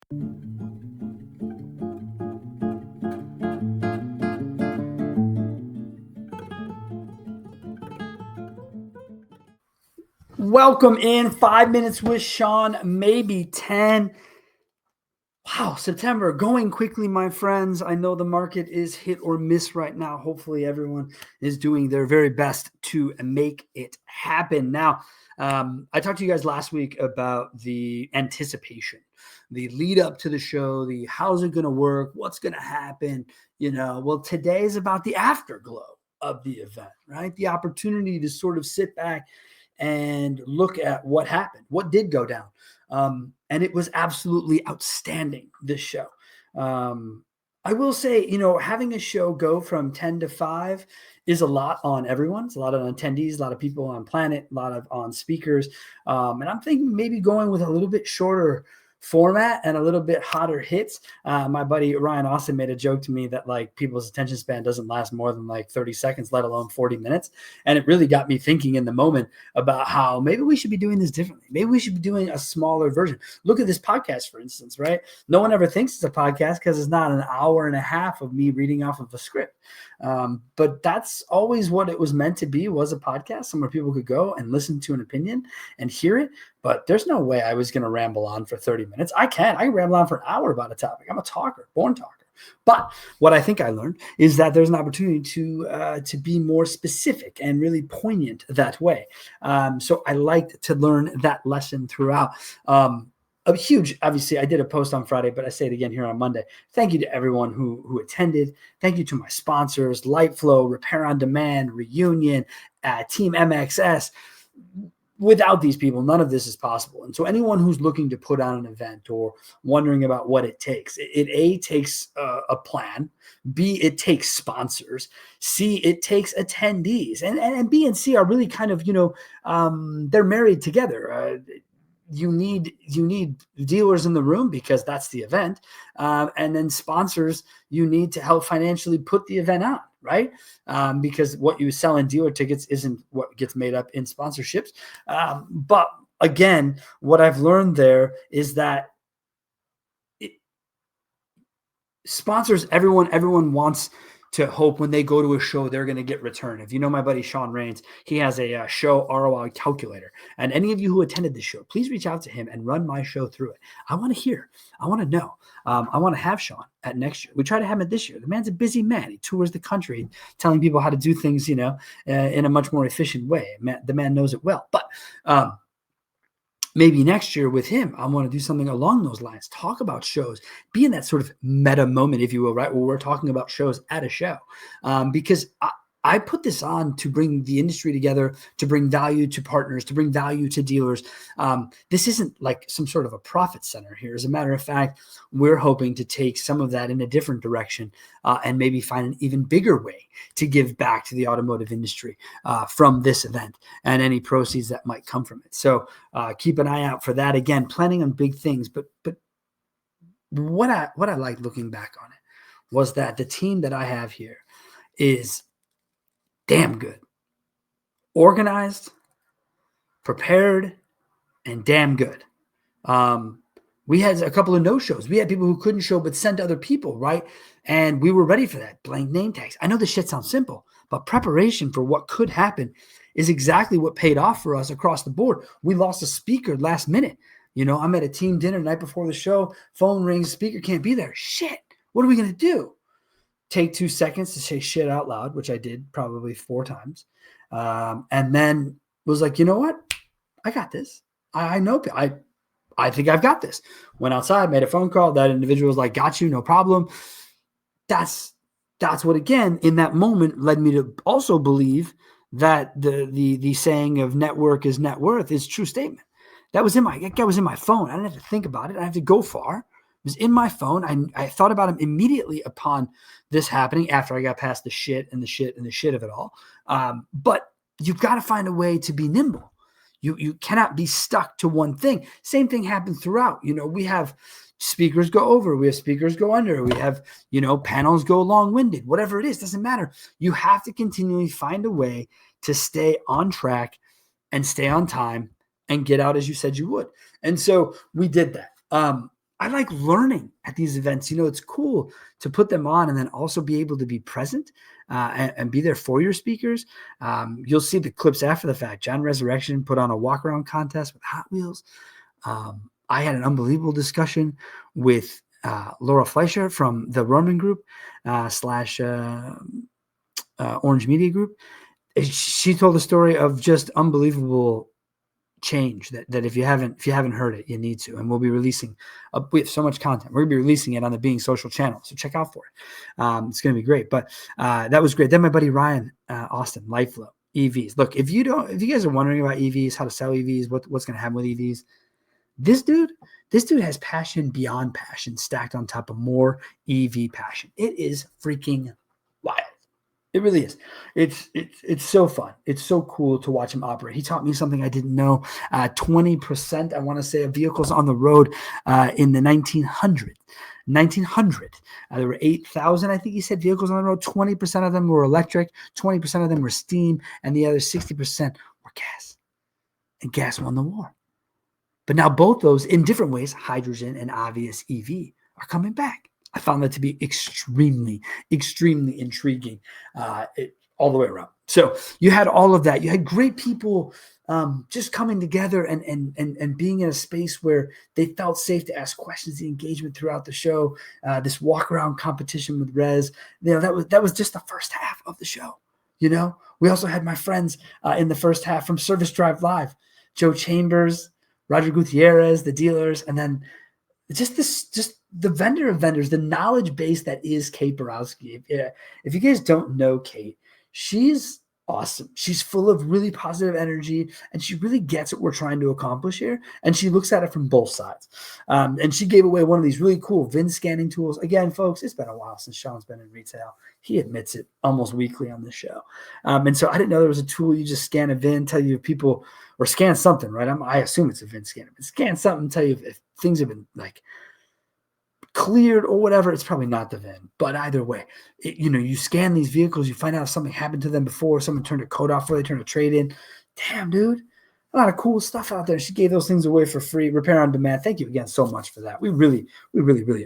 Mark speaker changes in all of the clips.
Speaker 1: Welcome in 5 minutes with Sean, maybe 10. Wow, September going quickly, my friends. I know the market is hit or miss right now. Hopefully, everyone is doing their very best to make it happen. Now, I talked to you guys last week about the anticipation, the lead up to the show, the how's it going to work, what's going to happen. Well, today is about the afterglow of the event, right? The opportunity to sort of sit back and look at what happened, what did go down. And it was absolutely outstanding, this show. I will say, having a show go from 10 to 5 is a lot on everyone. It's a lot on attendees, a lot of people on Planet, a lot of on speakers. And I'm thinking maybe going with a little bit shorter format and a little bit hotter hits. My buddy Ryan Austin made a joke to me that like people's attention span doesn't last more than like 30 seconds, let alone 40 minutes. And it really got me thinking in the moment about how maybe we should be doing this differently. Maybe we should be doing a smaller version. Look at this podcast, for instance, right? No one ever thinks it's a podcast because it's not an hour and a half of me reading off of a script. But that's always what it was meant to be, was a podcast, somewhere people could go and listen to an opinion and hear it. But there's no way I was going to ramble on for 30 minutes. I can ramble on for an hour about a topic. I'm a talker, born talker. But what I think I learned is that there's an opportunity to be more specific and really poignant that way. So I liked to learn that lesson throughout. A huge, obviously, I did a post on Friday, but I say it again here on Monday. Thank you to everyone who attended. Thank you to my sponsors, Lightflow, Repair on Demand, Reunion, Team MXS. Without these people, none of this is possible. And so anyone who's looking to put on an event or wondering about what it takes, it takes a plan. B, it takes sponsors. C, it takes attendees. And B and C are really kind of, they're married together. You need dealers in the room because that's the event. And then sponsors, you need to help financially put the event on, right? Because what you sell in dealer tickets isn't what gets made up in sponsorships. But again, what I've learned there is that sponsors, everyone wants to hope when they go to a show, they're going to get return. If you know my buddy Sean Rains, he has a show ROI calculator. And any of you who attended the show, please reach out to him and run my show through it. I want to hear. I want to know. I want to have Sean at next year. We try to have him this year. The man's a busy man. He tours the country telling people how to do things, in a much more efficient way. The man knows it well. But maybe next year with him, I want to do something along those lines, talk about shows, be in that sort of meta moment, if you will, right? Where we're talking about shows at a show. Because I put this on to bring the industry together, to bring value to partners, to bring value to dealers. This isn't like some sort of a profit center here. As a matter of fact, we're hoping to take some of that in a different direction and maybe find an even bigger way to give back to the automotive industry from this event and any proceeds that might come from it. So keep an eye out for that. Again, planning on big things. But what I liked looking back on it was that the team that I have here is damn good, organized, prepared, and damn good. We had a couple of no-shows. We had people who couldn't show but sent other people, right? And we were ready for that. Blank name tags. I know this shit sounds simple, but preparation for what could happen is exactly what paid off for us across the board. We lost a speaker last minute. I'm at a team dinner the night before the show. Phone rings, speaker can't be there. Shit, what are we going to do? Take 2 seconds to say shit out loud, which I did probably 4 times. And then was like, you know what? I got this. I know. I think I've got this. Went outside, made a phone call. That individual was like, got you, no problem. That's what, again, in that moment led me to also believe that the saying of network is net worth is a true statement. That was in my phone. I didn't have to think about it. I didn't have to go far. It was in my phone. I thought about him immediately upon this happening after I got past the shit and the shit and the shit of it all. But you've got to find a way to be nimble. You cannot be stuck to one thing. Same thing happened throughout. We have speakers go over. We have speakers go under. We have, panels go long-winded. Whatever it is, doesn't matter. You have to continually find a way to stay on track and stay on time and get out as you said you would. And so we did that. I like learning at these events. It's cool to put them on and then also be able to be present and be there for your speakers. You'll see the clips after the fact. John Resurrection put on a walk around contest with Hot Wheels. I had an unbelievable discussion with Laura Fleischer from the Roman Group slash Orange Media Group. She told the story of just unbelievable change that if you haven't heard it, you need to. And we'll be releasing we have so much content. We're gonna be releasing it on the Being Social channel, so check out for it. It's gonna be great. But that was great. Then my buddy Ryan Austin, LifeFlow EVs. Look, if you guys are wondering about EVs, how to sell EVs, what's gonna happen with EVs, this dude has passion beyond passion stacked on top of more EV passion. It is freaking wild. It really is. It's so fun. It's so cool to watch him operate. He taught me something I didn't know. 20%, I want to say, of vehicles on the road in the 1900. There were 8,000, I think he said, vehicles on the road. 20% of them were electric. 20% of them were steam. And the other 60% were gas. And gas won the war. But now both those, in different ways, hydrogen and obvious EV, are coming back. I found that to be extremely, extremely intriguing all the way around. So you had all of that. You had great people just coming together and being in a space where they felt safe to ask questions, the engagement throughout the show, this walk around competition with Rez. That was just the first half of the show. We also had my friends in the first half from Service Drive Live, Joe Chambers, Roger Gutierrez, the dealers, and then just the vendor of vendors, the knowledge base that is Kate Borowski. If you guys don't know Kate, she's awesome. She's full of really positive energy, and she really gets what we're trying to accomplish here. And she looks at it from both sides. And she gave away one of these really cool VIN scanning tools. Again, folks, it's been a while since Sean's been in retail. He admits it almost weekly on this show. And so I didn't know there was a tool. You just scan a VIN, tell you if people, or scan something, right? I assume it's a VIN scanner. But scan something, tell you if things have been like cleared or whatever. It's probably not the VIN, but either way, you scan these vehicles, you find out if something happened to them before, someone turned a code off, or they turned a trade in. Damn, dude, a lot of cool stuff out there. She gave those things away for free. Repair on demand. Thank you again so much for that. We really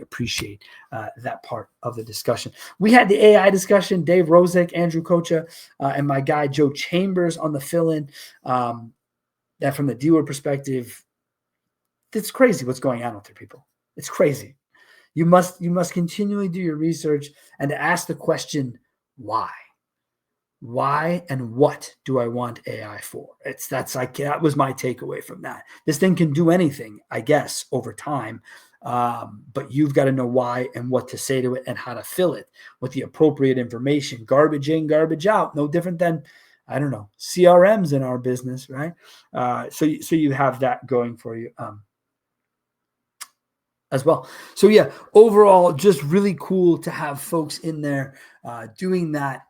Speaker 1: appreciate that part of the discussion. We had the AI discussion. Dave Rosick, Andrew Kocha, and my guy Joe Chambers on the fill-in. That from the dealer perspective, it's crazy what's going on with their people. It's crazy. You must continually do your research and to ask the question, why? Why and what do I want AI for? That was my takeaway from that. This thing can do anything, I guess, over time. But you've got to know why and what to say to it and how to fill it with the appropriate information. Garbage in, garbage out. No different than, I don't know, CRMs in our business, right? So you have that going for you. As well. So yeah, overall, just really cool to have folks in there doing that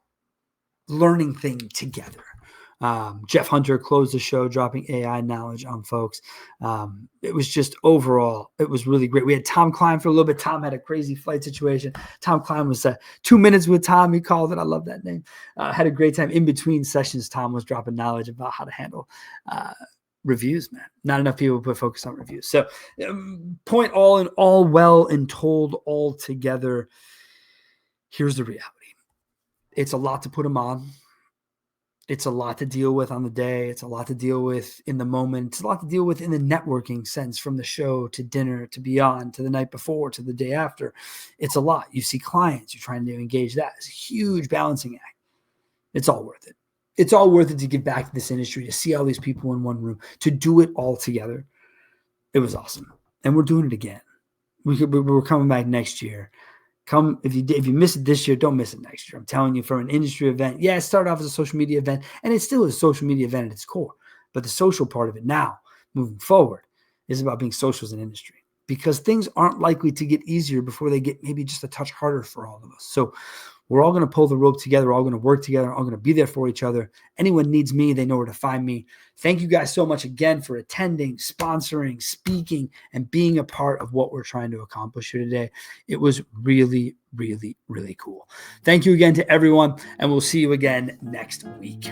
Speaker 1: learning thing together. Jeff Hunter closed the show, dropping AI knowledge on folks. It was just overall, it was really great. We had Tom Klein for a little bit. Tom had a crazy flight situation. Tom Klein was 2 minutes with Tom. He called it. I love that name. Had a great time. In between sessions, Tom was dropping knowledge about how to handle reviews, man. Not enough people put focus on reviews. So point all in all well and told all together, here's the reality. It's a lot to put them on. It's a lot to deal with on the day. It's a lot to deal with in the moment. It's a lot to deal with in the networking sense, from the show to dinner to beyond to the night before to the day after. It's a lot. You see clients, you're trying to engage that. It's a huge balancing act. It's all worth it. It's all worth it to give back to this industry, to see all these people in one room, to do it all together. It was awesome. And we're doing it again. We're coming back next year. If you miss it this year, don't miss it next year. I'm telling you, for an industry event, yeah, it started off as a social media event, and it still is a social media event at its core. But the social part of it now, moving forward, is about being social as an industry, because things aren't likely to get easier before they get maybe just a touch harder for all of us. So we're all going to pull the rope together. We're all going to work together. We're all going to be there for each other. Anyone needs me, they know where to find me. Thank you guys so much again for attending, sponsoring, speaking, and being a part of what we're trying to accomplish here today. It was really, really, really cool. Thank you again to everyone, and we'll see you again next week.